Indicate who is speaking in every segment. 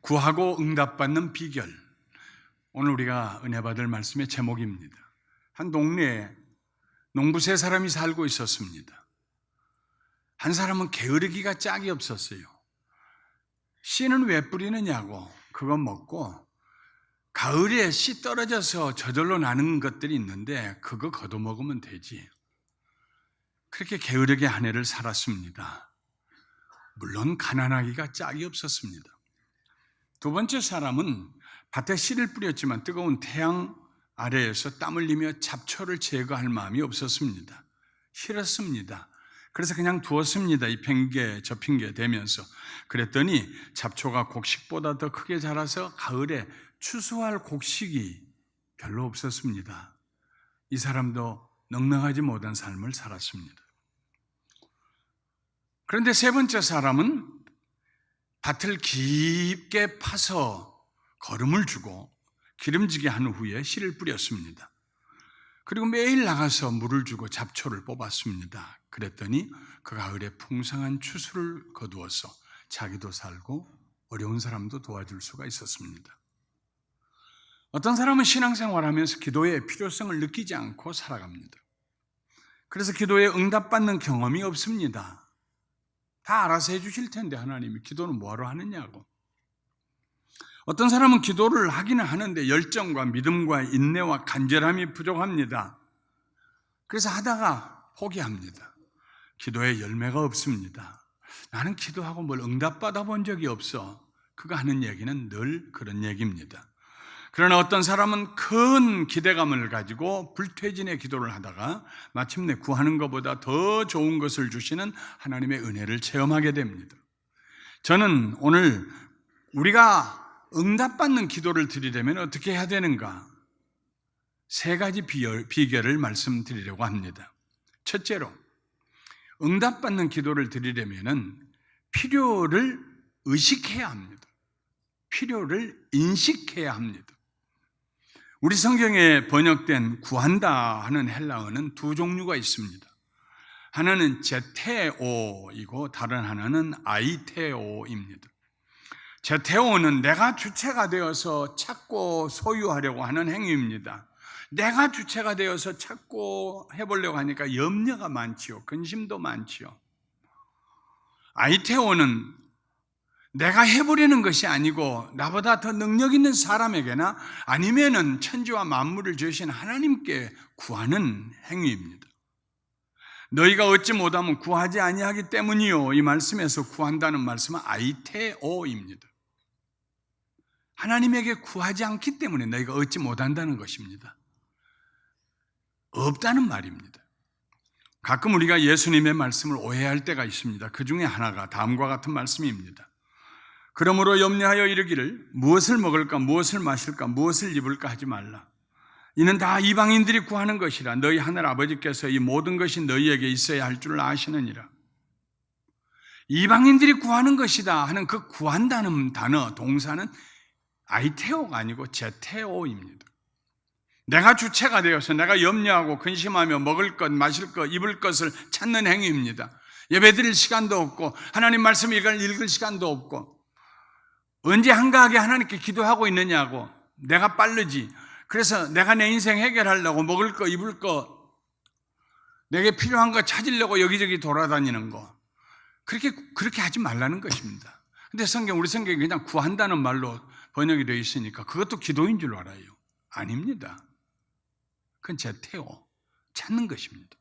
Speaker 1: 구하고 응답받는 비결. 오늘 우리가 은혜 받을 말씀의 제목입니다. 한 동네에 농부 세 사람이 살고 있었습니다. 한 사람은 게으르기가 짝이 없었어요. 씨는 왜 뿌리느냐고 그건 먹고, 가을에 씨 떨어져서 저절로 나는 것들이 있는데 그거 걷어먹으면 되지. 그렇게 게으르게 한 해를 살았습니다. 물론 가난하기가 짝이 없었습니다. 두 번째 사람은 밭에 씨를 뿌렸지만 뜨거운 태양 아래에서 땀 흘리며 잡초를 제거할 마음이 없었습니다. 싫었습니다. 그래서 그냥 두었습니다. 이 핑계 저 핑계 대면서. 그랬더니 잡초가 곡식보다 더 크게 자라서 가을에 추수할 곡식이 별로 없었습니다. 이 사람도 넉넉하지 못한 삶을 살았습니다. 그런데 세 번째 사람은 밭을 깊게 파서 거름을 주고 기름지게 한 후에 씨를 뿌렸습니다. 그리고 매일 나가서 물을 주고 잡초를 뽑았습니다. 그랬더니 그 가을에 풍성한 추수를 거두어서 자기도 살고 어려운 사람도 도와줄 수가 있었습니다. 어떤 사람은 신앙생활하면서 기도의 필요성을 느끼지 않고 살아갑니다. 그래서 기도에 응답받는 경험이 없습니다. 다 알아서 해주실 텐데 하나님이 기도는 뭐하러 하느냐고. 어떤 사람은 기도를 하기는 하는데 열정과 믿음과 인내와 간절함이 부족합니다. 그래서 하다가 포기합니다. 기도에 열매가 없습니다. 나는 기도하고 뭘 응답받아 본 적이 없어. 그가 하는 얘기는 늘 그런 얘기입니다. 그러나 어떤 사람은 큰 기대감을 가지고 불퇴진의 기도를 하다가 마침내 구하는 것보다 더 좋은 것을 주시는 하나님의 은혜를 체험하게 됩니다. 저는 오늘 우리가 응답받는 기도를 드리려면 어떻게 해야 되는가? 세 가지 비결을 말씀드리려고 합니다. 첫째로, 응답받는 기도를 드리려면 필요를 의식해야 합니다. 필요를 인식해야 합니다. 우리 성경에 번역된 구한다 하는 헬라어는 두 종류가 있습니다. 하나는 제테오이고 다른 하나는 아이테오입니다. 제테오는 내가 주체가 되어서 찾고 소유하려고 하는 행위입니다. 내가 주체가 되어서 찾고 해보려고 하니까 염려가 많지요. 근심도 많지요. 아이테오는 내가 해보려는 것이 아니고 나보다 더 능력 있는 사람에게나 아니면은 천지와 만물을 지으신 하나님께 구하는 행위입니다. 너희가 얻지 못하면 구하지 아니하기 때문이요. 이 말씀에서 구한다는 말씀은 아이테오입니다. 하나님에게 구하지 않기 때문에 너희가 얻지 못한다는 것입니다. 없다는 말입니다. 가끔 우리가 예수님의 말씀을 오해할 때가 있습니다. 그 중에 하나가 다음과 같은 말씀입니다. 그러므로 염려하여 이르기를 무엇을 먹을까 무엇을 마실까 무엇을 입을까 하지 말라. 이는 다 이방인들이 구하는 것이라. 너희 하늘 아버지께서 이 모든 것이 너희에게 있어야 할 줄 아시느니라. 이방인들이 구하는 것이다 하는 그 구한다는 단어 동사는 아이테오가 아니고 제테오입니다. 내가 주체가 되어서 내가 염려하고 근심하며 먹을 것 마실 것 입을 것을 찾는 행위입니다. 예배드릴 시간도 없고 하나님 말씀 읽을 시간도 없고 언제 한가하게 하나님께 기도하고 있느냐고. 내가 빠르지. 그래서 내가 내 인생 해결하려고 먹을 거 입을 거 내게 필요한 거 찾으려고 여기저기 돌아다니는 거. 그렇게 하지 말라는 것입니다. 근데 우리 성경이 그냥 구한다는 말로 번역이 되어 있으니까 그것도 기도인 줄 알아요. 아닙니다. 그건 제테오, 찾는 것입니다.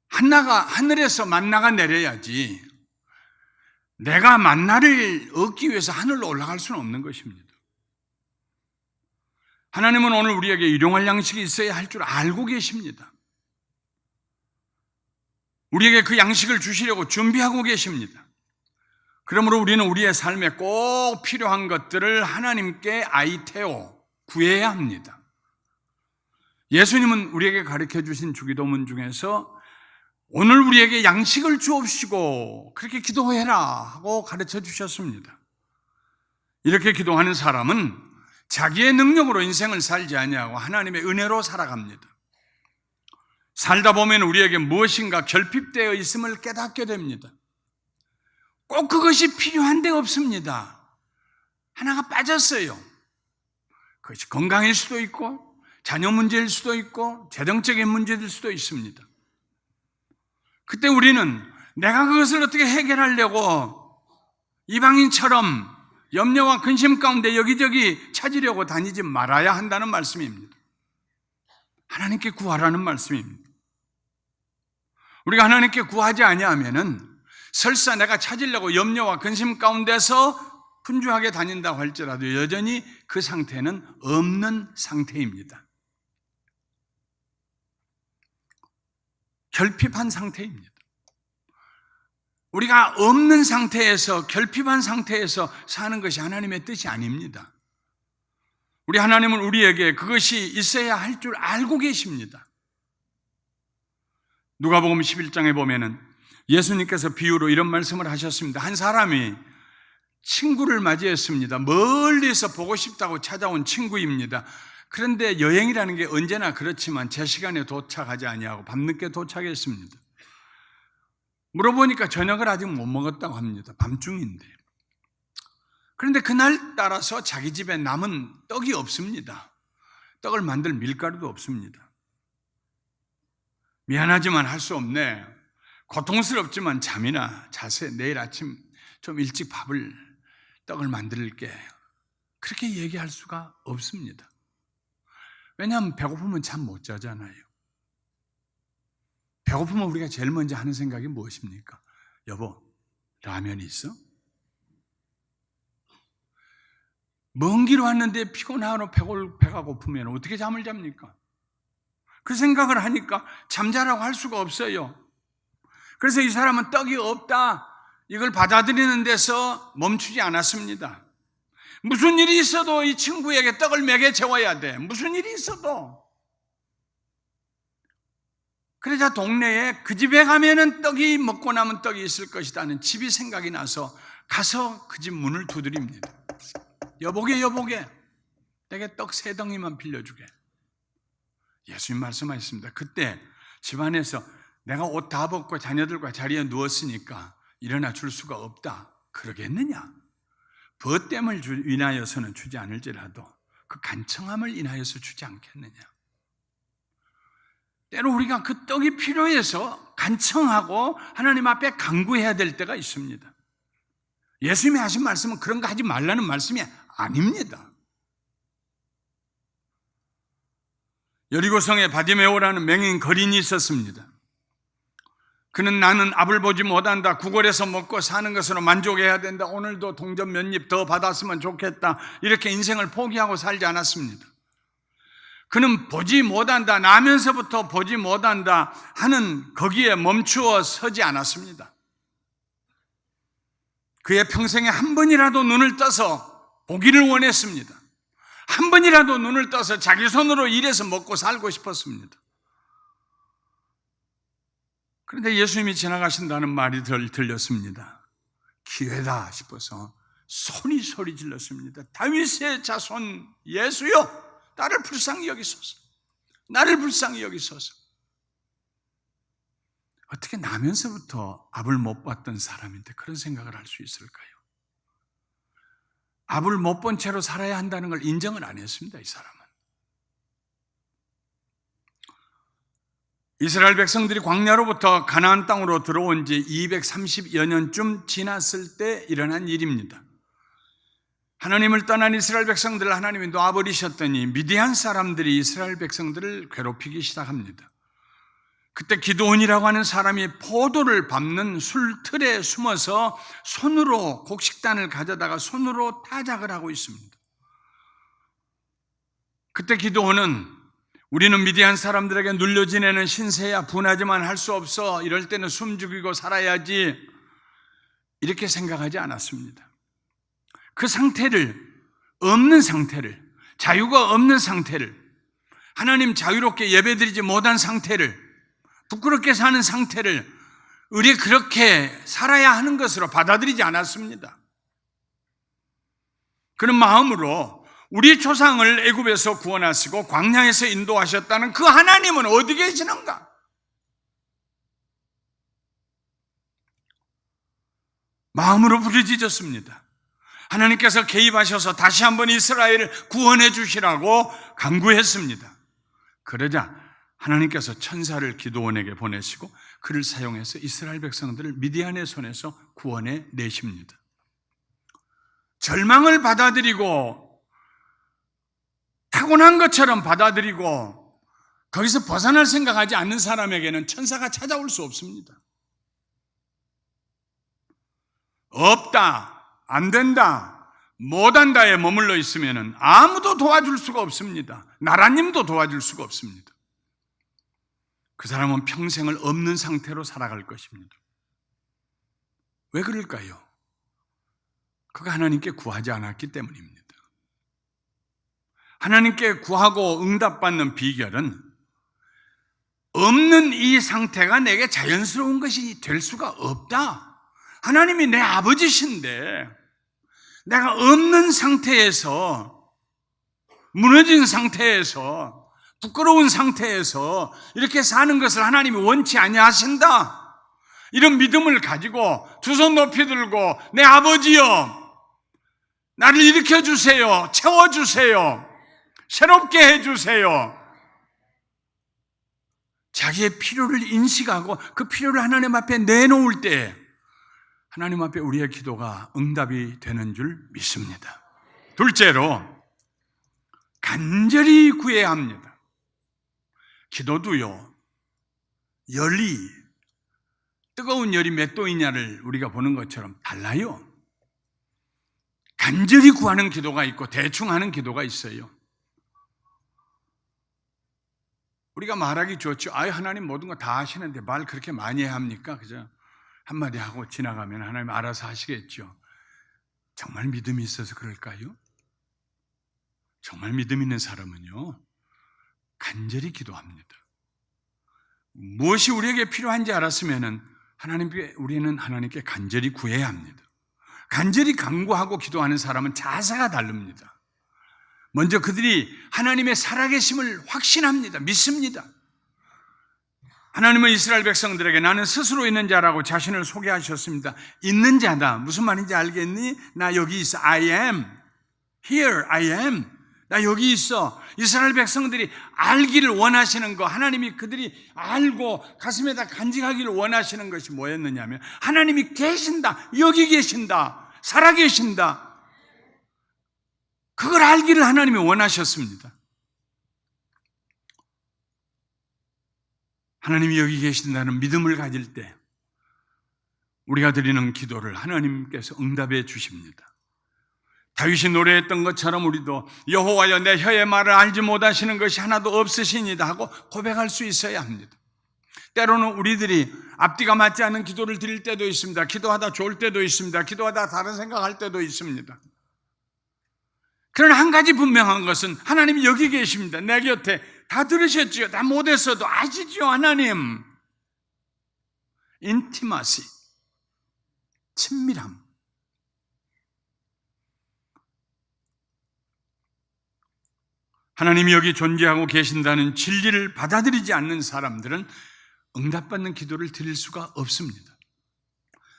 Speaker 1: 하늘에서 만나가 내려야지 내가 만나를 얻기 위해서 하늘로 올라갈 수는 없는 것입니다. 하나님은 오늘 우리에게 일용할 양식이 있어야 할 줄 알고 계십니다. 우리에게 그 양식을 주시려고 준비하고 계십니다. 그러므로 우리는 우리의 삶에 꼭 필요한 것들을 하나님께 아이테오, 구해야 합니다. 예수님은 우리에게 가르쳐 주신 주기도문 중에서 오늘 우리에게 양식을 주옵시고 그렇게 기도해라 하고 가르쳐 주셨습니다. 이렇게 기도하는 사람은 자기의 능력으로 인생을 살지 아니하고 하나님의 은혜로 살아갑니다. 살다 보면 우리에게 무엇인가 결핍되어 있음을 깨닫게 됩니다. 꼭 그것이 필요한 데 없습니다. 하나가 빠졌어요. 그것이 건강일 수도 있고 자녀 문제일 수도 있고 재정적인 문제일 수도 있습니다. 그때 우리는 내가 그것을 어떻게 해결하려고 이방인처럼 염려와 근심 가운데 여기저기 찾으려고 다니지 말아야 한다는 말씀입니다. 하나님께 구하라는 말씀입니다. 우리가 하나님께 구하지 아니하면은 설사 내가 찾으려고 염려와 근심 가운데서 분주하게 다닌다고 할지라도 여전히 그 상태는 없는 상태입니다. 결핍한 상태입니다. 우리가 없는 상태에서, 결핍한 상태에서 사는 것이 하나님의 뜻이 아닙니다. 우리 하나님은 우리에게 그것이 있어야 할 줄 알고 계십니다. 누가복음 11장에 보면은 예수님께서 비유로 이런 말씀을 하셨습니다. 한 사람이 친구를 맞이했습니다. 멀리서 보고 싶다고 찾아온 친구입니다. 그런데 여행이라는 게 언제나 그렇지만 제 시간에 도착하지 아니하고 밤늦게 도착했습니다. 물어보니까 저녁을 아직 못 먹었다고 합니다. 밤중인데. 그런데 그날 따라서 자기 집에 남은 떡이 없습니다. 떡을 만들 밀가루도 없습니다. 미안하지만 할 수 없네. 고통스럽지만 잠이나 자세, 내일 아침 좀 일찍 떡을 만들게. 그렇게 얘기할 수가 없습니다. 왜냐하면 배고프면 잠 못 자잖아요. 배고프면 우리가 제일 먼저 하는 생각이 무엇입니까? 여보, 라면이 있어? 먼 길 왔는데 피곤하고 배가 고프면 어떻게 잠을 잡니까? 그 생각을 하니까 잠자라고 할 수가 없어요. 그래서 이 사람은 떡이 없다, 이걸 받아들이는 데서 멈추지 않았습니다. 무슨 일이 있어도 이 친구에게 떡을 먹여 채워야 돼. 무슨 일이 있어도. 그러자 동네에 그 집에 가면은 떡이, 먹고 남은 떡이 있을 것이다는 집이 생각이 나서 가서 그 집 문을 두드립니다. 여보게, 내게 떡 3덩이만 빌려주게. 예수님 말씀하셨습니다. 그때 집안에서 내가 옷 다 벗고 자녀들과 자리에 누웠으니까 일어나 줄 수가 없다, 그러겠느냐? 벗됨을 인하여서는 주지 않을지라도 그 간청함을 인하여서 주지 않겠느냐? 때로 우리가 그 떡이 필요해서 간청하고 하나님 앞에 간구해야 될 때가 있습니다. 예수님이 하신 말씀은 그런 거 하지 말라는 말씀이 아닙니다. 여리고성에 바디메오라는 맹인 거린이 있었습니다. 그는 나는 압을 보지 못한다, 구걸해서 먹고 사는 것으로 만족해야 된다, 오늘도 동전 몇 입 더 받았으면 좋겠다, 이렇게 인생을 포기하고 살지 않았습니다. 그는 보지 못한다, 나면서부터 보지 못한다 하는 거기에 멈추어 서지 않았습니다. 그의 평생에 한 번이라도 눈을 떠서 보기를 원했습니다. 한 번이라도 눈을 떠서 자기 손으로 일해서 먹고 살고 싶었습니다. 그런데 예수님이 지나가신다는 말이 들렸습니다. 기회다 싶어서 소리 질렀습니다. 다윗의 자손 예수여, 나를 불쌍히 여기소서. 나를 불쌍히 여기소서. 어떻게 나면서부터 압을 못 봤던 사람인데 그런 생각을 할 수 있을까요? 압을 못 본 채로 살아야 한다는 걸 인정을 안 했습니다, 이 사람은. 이스라엘 백성들이 광야로부터 가나안 땅으로 들어온 지 230여 년쯤 지났을 때 일어난 일입니다. 하나님을 떠난 이스라엘 백성들을 하나님이 놔버리셨더니 미디안 사람들이 이스라엘 백성들을 괴롭히기 시작합니다. 그때 기드온이라고 하는 사람이 포도를 밟는 술틀에 숨어서 손으로, 곡식단을 가져다가 손으로 타작을 하고 있습니다. 그때 기드온은 우리는 미디안 사람들에게 눌려 지내는 신세야, 분하지만 할 수 없어, 이럴 때는 숨 죽이고 살아야지, 이렇게 생각하지 않았습니다. 그 상태를, 없는 상태를, 자유가 없는 상태를, 하나님 자유롭게 예배드리지 못한 상태를, 부끄럽게 사는 상태를 우리 그렇게 살아야 하는 것으로 받아들이지 않았습니다. 그런 마음으로 우리 조상을 애굽에서 구원하시고 광야에서 인도하셨다는 그 하나님은 어디 계시는가? 마음으로 부르짖었습니다. 하나님께서 개입하셔서 다시 한번 이스라엘을 구원해 주시라고 간구했습니다. 그러자 하나님께서 천사를 기드온에게 보내시고 그를 사용해서 이스라엘 백성들을 미디안의 손에서 구원해 내십니다. 절망을 받아들이고 타고난 것처럼 받아들이고 거기서 벗어날 생각하지 않는 사람에게는 천사가 찾아올 수 없습니다. 없다, 안 된다, 못한다에 머물러 있으면 아무도 도와줄 수가 없습니다. 나라님도 도와줄 수가 없습니다. 그 사람은 평생을 없는 상태로 살아갈 것입니다. 왜 그럴까요? 그가 하나님께 구하지 않았기 때문입니다. 하나님께 구하고 응답받는 비결은 없는 이 상태가 내게 자연스러운 것이 될 수가 없다. 하나님이 내 아버지신데 내가 없는 상태에서, 무너진 상태에서, 부끄러운 상태에서 이렇게 사는 것을 하나님이 원치 아니하신다. 이런 믿음을 가지고 두 손 높이 들고 내 아버지여, 나를 일으켜 주세요, 채워주세요, 새롭게 해주세요. 자기의 필요를 인식하고 그 필요를 하나님 앞에 내놓을 때 하나님 앞에 우리의 기도가 응답이 되는 줄 믿습니다. 둘째로, 간절히 구해야 합니다. 기도도요, 열이, 뜨거운 열이 몇 도이냐를 우리가 보는 것처럼 달라요. 간절히 구하는 기도가 있고 대충 하는 기도가 있어요. 우리가 말하기 좋죠. 아유, 하나님 모든 거 다 하시는데 말 그렇게 많이 해야 합니까? 그죠? 한마디 하고 지나가면 하나님 알아서 하시겠죠. 정말 믿음이 있어서 그럴까요? 정말 믿음 있는 사람은요, 간절히 기도합니다. 무엇이 우리에게 필요한지 알았으면 우리는 하나님께 간절히 구해야 합니다. 간절히 간구하고 기도하는 사람은 자세가 다릅니다. 먼저 그들이 하나님의 살아계심을 확신합니다. 믿습니다. 하나님은 이스라엘 백성들에게 나는 스스로 있는 자라고 자신을 소개하셨습니다. 있는 자다. 무슨 말인지 알겠니? 나 여기 있어. I am. Here I am. 나 여기 있어. 이스라엘 백성들이 알기를 원하시는 거, 하나님이 그들이 알고 가슴에다 간직하기를 원하시는 것이 뭐였느냐면 하나님이 계신다. 여기 계신다. 살아계신다. 그걸 알기를 하나님이 원하셨습니다. 하나님이 여기 계신다는 믿음을 가질 때 우리가 드리는 기도를 하나님께서 응답해 주십니다. 다윗이 노래했던 것처럼 우리도 여호와여 내 혀의 말을 알지 못하시는 것이 하나도 없으시니다 하고 고백할 수 있어야 합니다. 때로는 우리들이 앞뒤가 맞지 않는 기도를 드릴 때도 있습니다. 기도하다 좋을 때도 있습니다. 기도하다 다른 생각할 때도 있습니다. 그러나 한 가지 분명한 것은 하나님이 여기 계십니다. 내 곁에. 다 들으셨지요? 다 못했어도 아시죠? 하나님. 인티마시, 친밀함. 하나님이 여기 존재하고 계신다는 진리를 받아들이지 않는 사람들은 응답받는 기도를 드릴 수가 없습니다.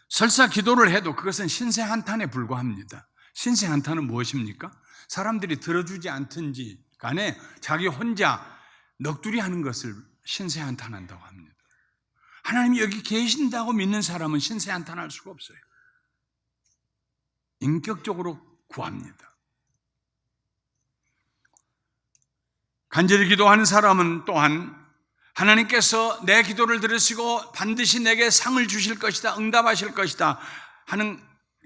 Speaker 1: 설사 기도를 해도 그것은 신세 한탄에 불과합니다. 신세 한탄은 무엇입니까? 사람들이 들어주지 않든지 간에 자기 혼자 넋두리 하는 것을 신세 한탄한다고 합니다. 하나님이 여기 계신다고 믿는 사람은 신세 한탄할 수가 없어요. 인격적으로 구합니다. 간절히 기도하는 사람은 또한 하나님께서 내 기도를 들으시고 반드시 내게 상을 주실 것이다, 응답하실 것이다 하는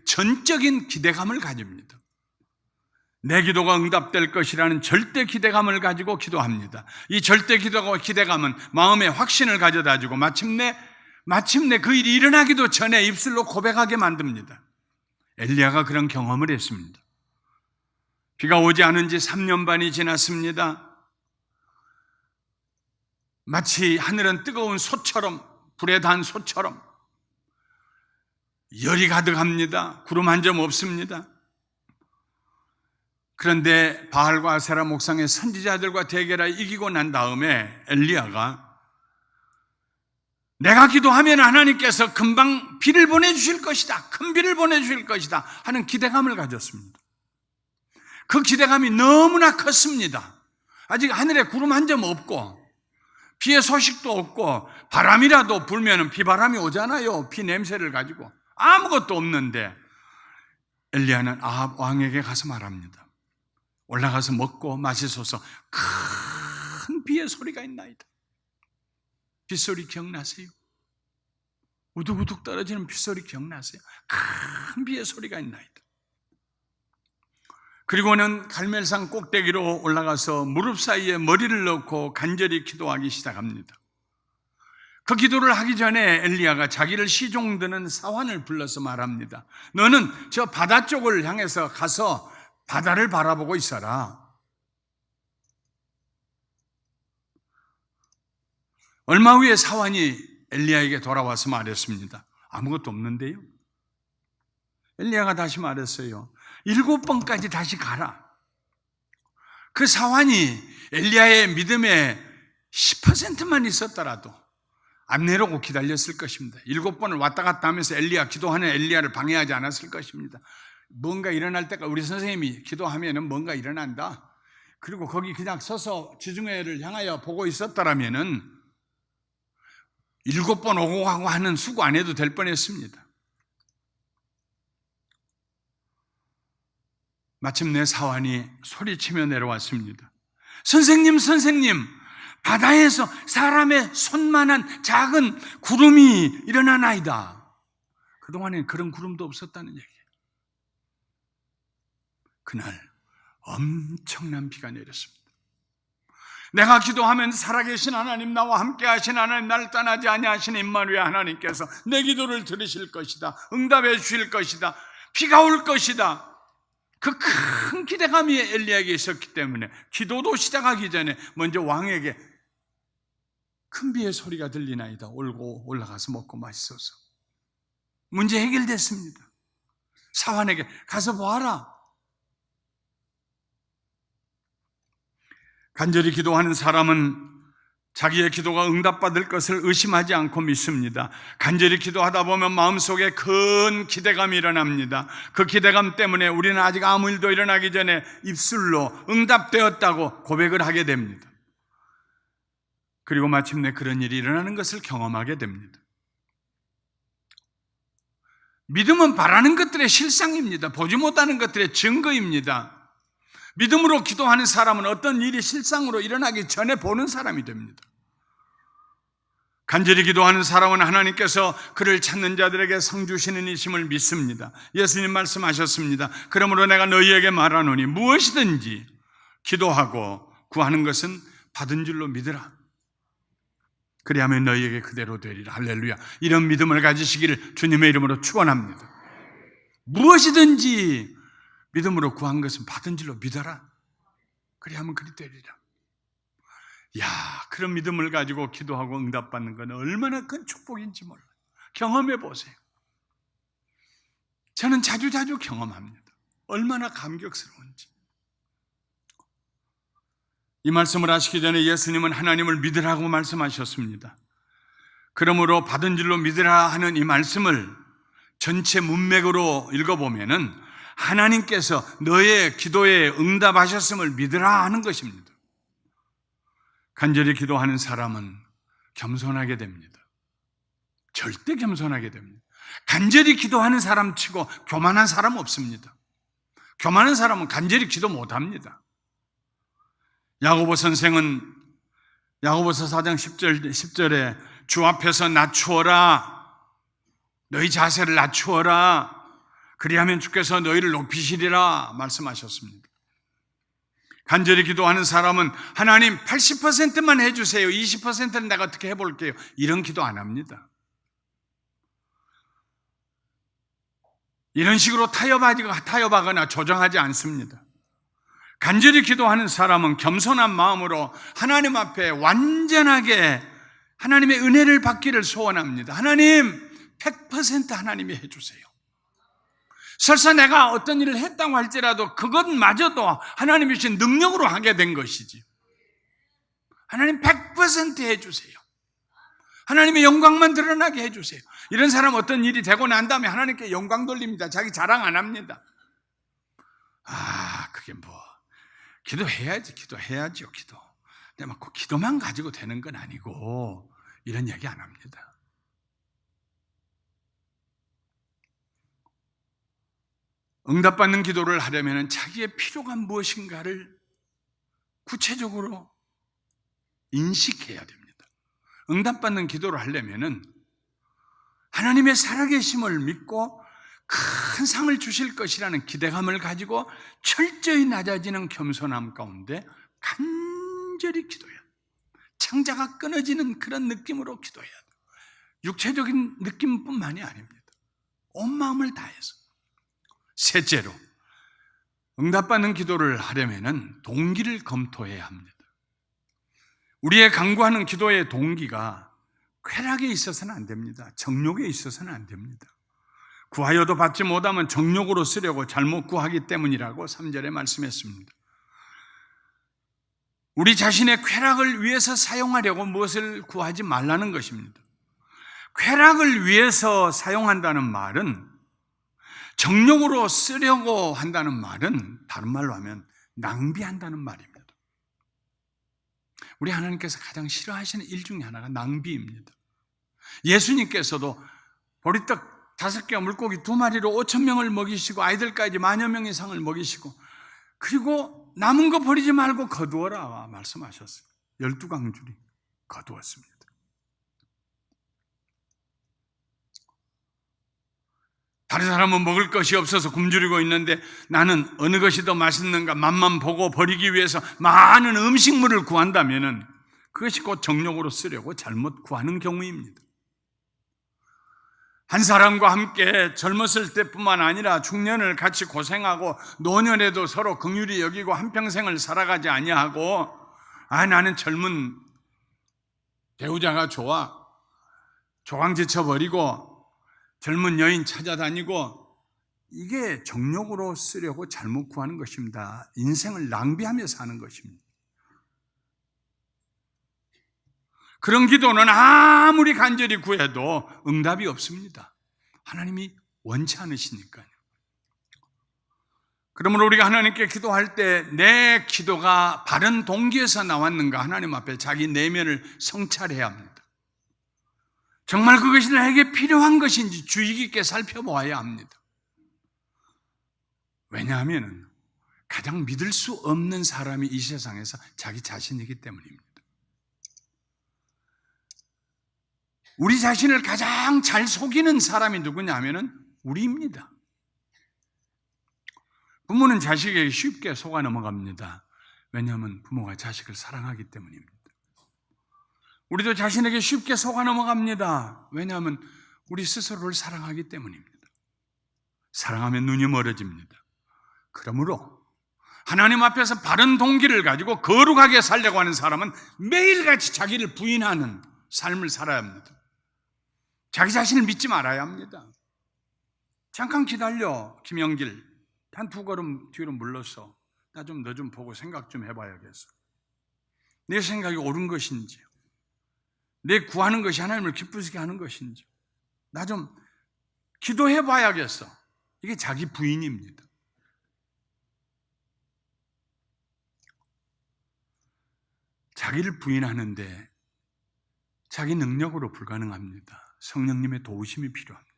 Speaker 1: 전적인 기대감을 가집니다. 내 기도가 응답될 것이라는 절대 기대감을 가지고 기도합니다. 이 절대 기대감은 마음에 확신을 가져다주고 마침내 그 일이 일어나기도 전에 입술로 고백하게 만듭니다. 엘리야가 그런 경험을 했습니다. 비가 오지 않은 지 3년 반이 지났습니다. 마치 하늘은 뜨거운 소처럼, 불에 단 소처럼 열이 가득합니다. 구름 한 점 없습니다. 그런데 바알과 아세라 목상의 선지자들과 대결하여 이기고 난 다음에 엘리야가 내가 기도하면 하나님께서 금방 비를 보내주실 것이다, 큰 비를 보내주실 것이다 하는 기대감을 가졌습니다. 그 기대감이 너무나 컸습니다. 아직 하늘에 구름 한 점 없고 비의 소식도 없고 바람이라도 불면 비바람이 오잖아요. 비 냄새를 가지고 아무것도 없는데 엘리야는 아합 왕에게 가서 말합니다. 올라가서 먹고 마시소서. 큰 비의 소리가 있나이다. 빗소리 기억나세요? 우둑우둑 떨어지는 빗소리 기억나세요? 큰 비의 소리가 있나이다. 그리고는 갈멜산 꼭대기로 올라가서 무릎 사이에 머리를 넣고 간절히 기도하기 시작합니다. 그 기도를 하기 전에 엘리야가 자기를 시종드는 사환을 불러서 말합니다. 너는 저 바다 쪽을 향해서 가서 바다를 바라보고 있어라. 얼마 후에 사환이 엘리야에게 돌아와서 말했습니다. 아무것도 없는데요. 엘리야가 다시 말했어요. 7번까지 다시 가라. 그 사환이 엘리야의 믿음에 10%만 있었더라도 안 내려고 기다렸을 것입니다. 7번을 왔다 갔다 하면서 엘리야, 기도하는 엘리야를 방해하지 않았을 것입니다. 뭔가 일어날 때까지 우리 선생님이 기도하면 뭔가 일어난다. 그리고 거기 그냥 서서 지중해를 향하여 보고 있었더라면은 7번 오고 가고 하는 수고 안 해도 될 뻔했습니다. 마침내 사환이 소리치며 내려왔습니다. 선생님, 선생님, 바다에서 사람의 손만한 작은 구름이 일어나나이다. 그동안엔 그런 구름도 없었다는 얘기예요. 그날 엄청난 비가 내렸습니다. 내가 기도하면 살아계신 하나님, 나와 함께 하신 하나님, 나를 떠나지 아니하신 임마누엘 하나님께서 내 기도를 들으실 것이다, 응답해 주실 것이다, 비가 올 것이다. 그 큰 기대감이 엘리야에게 있었기 때문에 기도도 시작하기 전에 먼저 왕에게 큰 비의 소리가 들리나이다. 올고 올라가서 먹고 마시소서. 문제 해결됐습니다. 사환에게 가서 보아라. 간절히 기도하는 사람은 자기의 기도가 응답받을 것을 의심하지 않고 믿습니다. 간절히 기도하다 보면 마음속에 큰 기대감이 일어납니다. 그 기대감 때문에 우리는 아직 아무 일도 일어나기 전에 입술로 응답되었다고 고백을 하게 됩니다. 그리고 마침내 그런 일이 일어나는 것을 경험하게 됩니다. 믿음은 바라는 것들의 실상입니다. 보지 못하는 것들의 증거입니다. 믿음으로 기도하는 사람은 어떤 일이 실상으로 일어나기 전에 보는 사람이 됩니다. 간절히 기도하는 사람은 하나님께서 그를 찾는 자들에게 상 주시는 이심을 믿습니다. 예수님 말씀하셨습니다. 그러므로 내가 너희에게 말하노니 무엇이든지 기도하고 구하는 것은 받은 줄로 믿으라. 그리하면 너희에게 그대로 되리라. 할렐루야. 이런 믿음을 가지시기를 주님의 이름으로 축원합니다. 무엇이든지 믿음으로 구한 것은 받은 줄로 믿어라. 그리하면 그리 되리라. 야, 그런 믿음을 가지고 기도하고 응답받는 건 얼마나 큰 축복인지 몰라요. 경험해 보세요. 저는 자주 경험합니다. 얼마나 감격스러운지. 이 말씀을 하시기 전에 예수님은 하나님을 믿으라고 말씀하셨습니다. 그러므로 받은 줄로 믿으라 하는 이 말씀을 전체 문맥으로 읽어보면은 하나님께서 너의 기도에 응답하셨음을 믿으라 하는 것입니다. 간절히 기도하는 사람은 겸손하게 됩니다. 절대 겸손하게 됩니다. 간절히 기도하는 사람 치고 교만한 사람 없습니다. 교만한 사람은 간절히 기도 못합니다. 야고보 선생은 야고보서 4장 10절에 주 앞에서 낮추어라. 너희 자세를 낮추어라. 그리하면 주께서 너희를 높이시리라 말씀하셨습니다. 간절히 기도하는 사람은 하나님 80%만 해주세요. 20%는 내가 어떻게 해볼게요. 이런 기도 안 합니다. 이런 식으로 타협하거나 조정하지 않습니다. 간절히 기도하는 사람은 겸손한 마음으로 하나님 앞에 완전하게 하나님의 은혜를 받기를 소원합니다. 하나님 100% 하나님이 해주세요. 설사 내가 어떤 일을 했다고 할지라도 그것마저도 하나님이 주신 능력으로 하게 된 것이지. 하나님 100% 해주세요. 하나님의 영광만 드러나게 해주세요. 이런 사람 어떤 일이 되고 난 다음에 하나님께 영광 돌립니다. 자기 자랑 안 합니다. 그게 기도해야죠, 기도. 근데 막 기도만 가지고 되는 건 아니고, 이런 얘기 안 합니다. 응답받는 기도를 하려면 자기의 필요가 무엇인가를 구체적으로 인식해야 됩니다. 응답받는 기도를 하려면 하나님의 살아계심을 믿고 큰 상을 주실 것이라는 기대감을 가지고 철저히 낮아지는 겸손함 가운데 간절히 기도해야 돼요. 창자가 끊어지는 그런 느낌으로 기도해야 돼요. 육체적인 느낌뿐만이 아닙니다. 온 마음을 다해서. 셋째로, 응답받는 기도를 하려면 동기를 검토해야 합니다. 우리의 간구하는 기도의 동기가 쾌락에 있어서는 안 됩니다. 정욕에 있어서는 안 됩니다. 구하여도 받지 못하면 정욕으로 쓰려고 잘못 구하기 때문이라고 3절에 말씀했습니다. 우리 자신의 쾌락을 위해서 사용하려고 무엇을 구하지 말라는 것입니다. 쾌락을 위해서 사용한다는 말은, 정욕으로 쓰려고 한다는 말은 다른 말로 하면 낭비한다는 말입니다. 우리 하나님께서 가장 싫어하시는 일 중에 하나가 낭비입니다. 예수님께서도 보리떡 5개와 물고기 2마리로 5,000명을 먹이시고 아이들까지 10,000여 명 이상을 먹이시고, 그리고 남은 거 버리지 말고 거두어라 말씀하셨어요. 12강줄이 거두었습니다. 다른 사람은 먹을 것이 없어서 굶주리고 있는데 나는 어느 것이 더 맛있는가 맛만 보고 버리기 위해서 많은 음식물을 구한다면 그것이 곧 정욕으로 쓰려고 잘못 구하는 경우입니다. 한 사람과 함께 젊었을 때뿐만 아니라 중년을 같이 고생하고 노년에도 서로 긍휼히 여기고 한평생을 살아가지 아니하고, 나는 젊은 배우자가 좋아, 조강지쳐버리고 젊은 여인 찾아다니고, 이게 정욕으로 쓰려고 잘못 구하는 것입니다. 인생을 낭비하며 사는 것입니다. 그런 기도는 아무리 간절히 구해도 응답이 없습니다. 하나님이 원치 않으시니까요. 그러므로 우리가 하나님께 기도할 때 내 기도가 바른 동기에서 나왔는가 하나님 앞에 자기 내면을 성찰해야 합니다. 정말 그것이 나에게 필요한 것인지 주의 깊게 살펴보아야 합니다. 왜냐하면 가장 믿을 수 없는 사람이 이 세상에서 자기 자신이기 때문입니다. 우리 자신을 가장 잘 속이는 사람이 누구냐 하면 우리입니다. 부모는 자식에게 쉽게 속아 넘어갑니다. 왜냐하면 부모가 자식을 사랑하기 때문입니다. 우리도 자신에게 쉽게 속아 넘어갑니다. 왜냐하면 우리 스스로를 사랑하기 때문입니다. 사랑하면 눈이 멀어집니다. 그러므로 하나님 앞에서 바른 동기를 가지고 거룩하게 살려고 하는 사람은 매일같이 자기를 부인하는 삶을 살아야 합니다. 자기 자신을 믿지 말아야 합니다. 잠깐 기다려, 김영길. 한 2걸음 뒤로 물러서 나 좀 너 좀 보고 생각 좀 해봐야겠어. 내 생각이 옳은 것인지, 내 구하는 것이 하나님을 기쁘시게 하는 것인지 나 좀 기도해봐야겠어. 이게 자기 부인입니다. 자기를 부인하는데 자기 능력으로 불가능합니다. 성령님의 도우심이 필요합니다.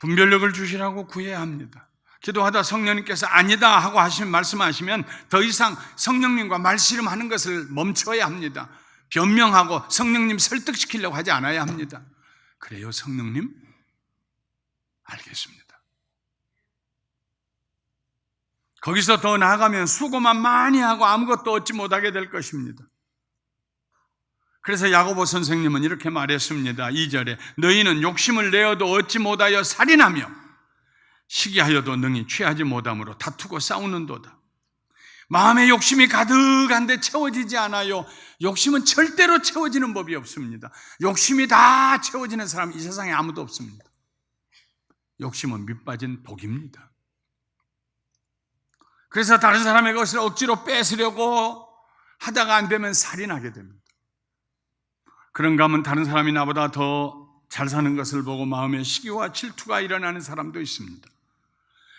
Speaker 1: 분별력을 주시라고 구해야 합니다. 기도하다 성령님께서 아니다 하고 말씀하시면 더 이상 성령님과 말씨름하는 것을 멈춰야 합니다. 변명하고 성령님 설득시키려고 하지 않아야 합니다. 그래요, 성령님? 알겠습니다. 거기서 더 나아가면 수고만 많이 하고 아무것도 얻지 못하게 될 것입니다. 그래서 야고보 선생님은 이렇게 말했습니다. 2절에 너희는 욕심을 내어도 얻지 못하여 살인하며 시기하여도 능히 취하지 못함으로 다투고 싸우는도다. 마음에 욕심이 가득한데 채워지지 않아요. 욕심은 절대로 채워지는 법이 없습니다. 욕심이 다 채워지는 사람 이 세상에 아무도 없습니다. 욕심은 밑빠진 독입니다. 그래서 다른 사람의 것을 억지로 뺏으려고 하다가 안 되면 살인하게 됩니다. 그런가 하면 다른 사람이 나보다 더 잘 사는 것을 보고 마음에 시기와 질투가 일어나는 사람도 있습니다.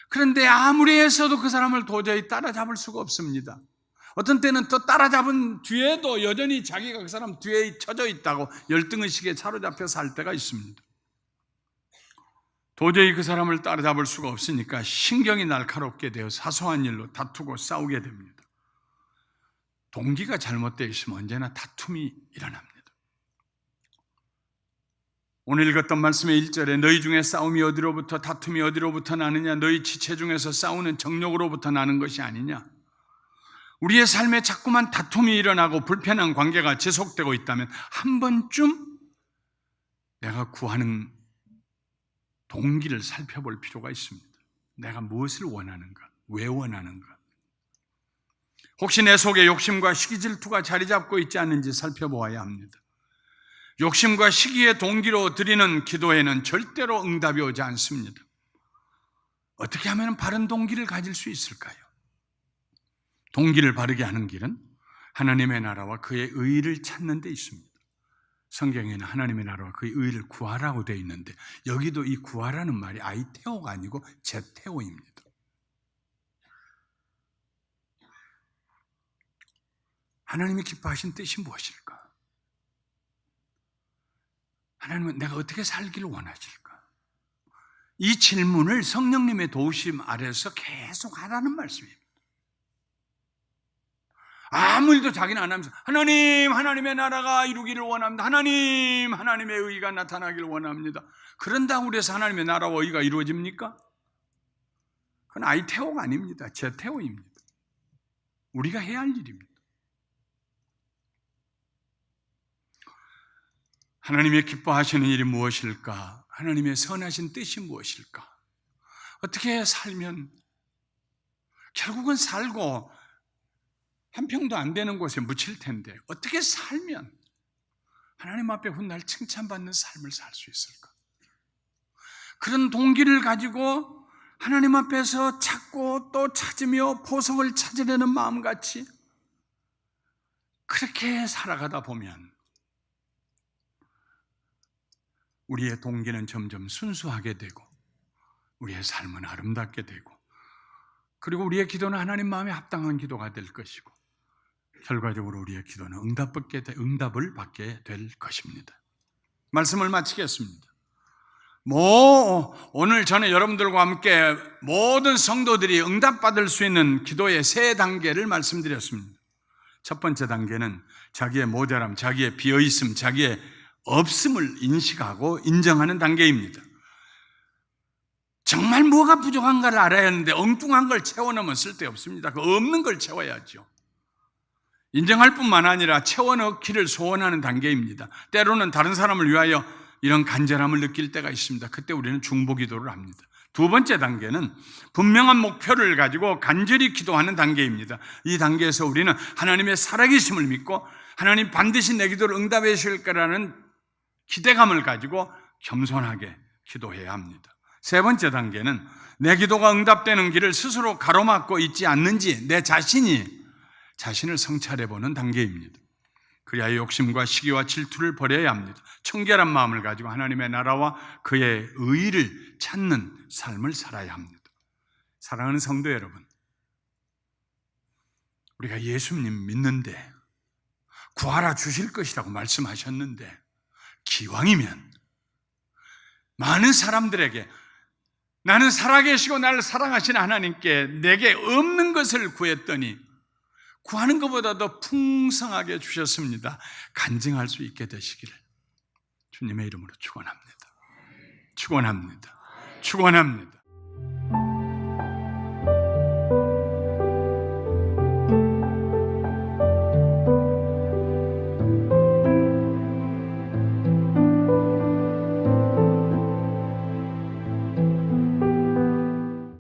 Speaker 1: 그런데 아무리 해서도 그 사람을 도저히 따라잡을 수가 없습니다. 어떤 때는 또 따라잡은 뒤에도 여전히 자기가 그 사람 뒤에 쳐져 있다고 열등의식에 사로잡혀 살 때가 있습니다. 도저히 그 사람을 따라잡을 수가 없으니까 신경이 날카롭게 되어 사소한 일로 다투고 싸우게 됩니다. 동기가 잘못되어 있으면 언제나 다툼이 일어납니다. 오늘 읽었던 말씀의 1절에 너희 중에 싸움이 어디로부터 다툼이 어디로부터 나느냐, 너희 지체 중에서 싸우는 정욕으로부터 나는 것이 아니냐. 우리의 삶에 자꾸만 다툼이 일어나고 불편한 관계가 지속되고 있다면 한 번쯤 내가 구하는 동기를 살펴볼 필요가 있습니다. 내가 무엇을 원하는가? 왜 원하는가? 혹시 내 속에 욕심과 시기 질투가 자리 잡고 있지 않는지 살펴보아야 합니다. 욕심과 시기의 동기로 드리는 기도에는 절대로 응답이 오지 않습니다. 어떻게 하면 바른 동기를 가질 수 있을까요? 동기를 바르게 하는 길은 하나님의 나라와 그의 의의를 찾는 데 있습니다. 성경에는 하나님의 나라와 그의 의의를 구하라고 되어 있는데 여기도 이 구하라는 말이 아이테오가 아니고 제테오입니다. 하나님이 기뻐하신 뜻이 무엇일까? 하나님은 내가 어떻게 살기를 원하실까? 이 질문을 성령님의 도우심 아래서 계속 하라는 말씀입니다. 아무 일도 자기는 안 하면서 하나님, 하나님의 나라가 이루기를 원합니다. 하나님, 하나님의 의의가 나타나기를 원합니다. 그런다고 그래서 하나님의 나라와 의의가 이루어집니까? 그건 아이테오가 아닙니다. 제테오입니다. 우리가 해야 할 일입니다. 하나님의 기뻐하시는 일이 무엇일까? 하나님의 선하신 뜻이 무엇일까? 어떻게 살면 결국은 살고 한 평도 안 되는 곳에 묻힐 텐데 어떻게 살면 하나님 앞에 훗날 칭찬받는 삶을 살 수 있을까? 그런 동기를 가지고 하나님 앞에서 찾고 또 찾으며 보석을 찾으려는 마음같이 그렇게 살아가다 보면 우리의 동기는 점점 순수하게 되고 우리의 삶은 아름답게 되고 그리고 우리의 기도는 하나님 마음에 합당한 기도가 될 것이고 결과적으로 우리의 기도는 응답을 받게 될 것입니다. 말씀을 마치겠습니다. 오늘 저는 여러분들과 함께 모든 성도들이 응답받을 수 있는 기도의 3단계를 말씀드렸습니다. 첫 번째 단계는 자기의 모자람, 자기의 비어있음, 자기의 없음을 인식하고 인정하는 단계입니다. 정말 뭐가 부족한가를 알아야 하는데 엉뚱한 걸 채워넣으면 쓸데없습니다. 그 없는 걸 채워야죠. 인정할 뿐만 아니라 채워넣기를 소원하는 단계입니다. 때로는 다른 사람을 위하여 이런 간절함을 느낄 때가 있습니다. 그때 우리는 중보기도를 합니다. 두 번째 단계는 분명한 목표를 가지고 간절히 기도하는 단계입니다. 이 단계에서 우리는 하나님의 살아계심을 믿고 하나님 반드시 내 기도를 응답해 주실 거라는 기대감을 가지고 겸손하게 기도해야 합니다. 세 번째 단계는 내 기도가 응답되는 길을 스스로 가로막고 있지 않는지 내 자신을 성찰해보는 단계입니다. 그래야 욕심과 시기와 질투를 버려야 합니다. 청결한 마음을 가지고 하나님의 나라와 그의 의의를 찾는 삶을 살아야 합니다. 사랑하는 성도 여러분, 우리가 예수님 믿는데 구하라 주실 것이라고 말씀하셨는데 기왕이면 많은 사람들에게 나는 살아계시고 나를 사랑하시는 하나님께 내게 없는 것을 구했더니 구하는 것보다 더 풍성하게 주셨습니다. 간증할 수 있게 되시기를 주님의 이름으로 축원합니다. 축원합니다. 축원합니다.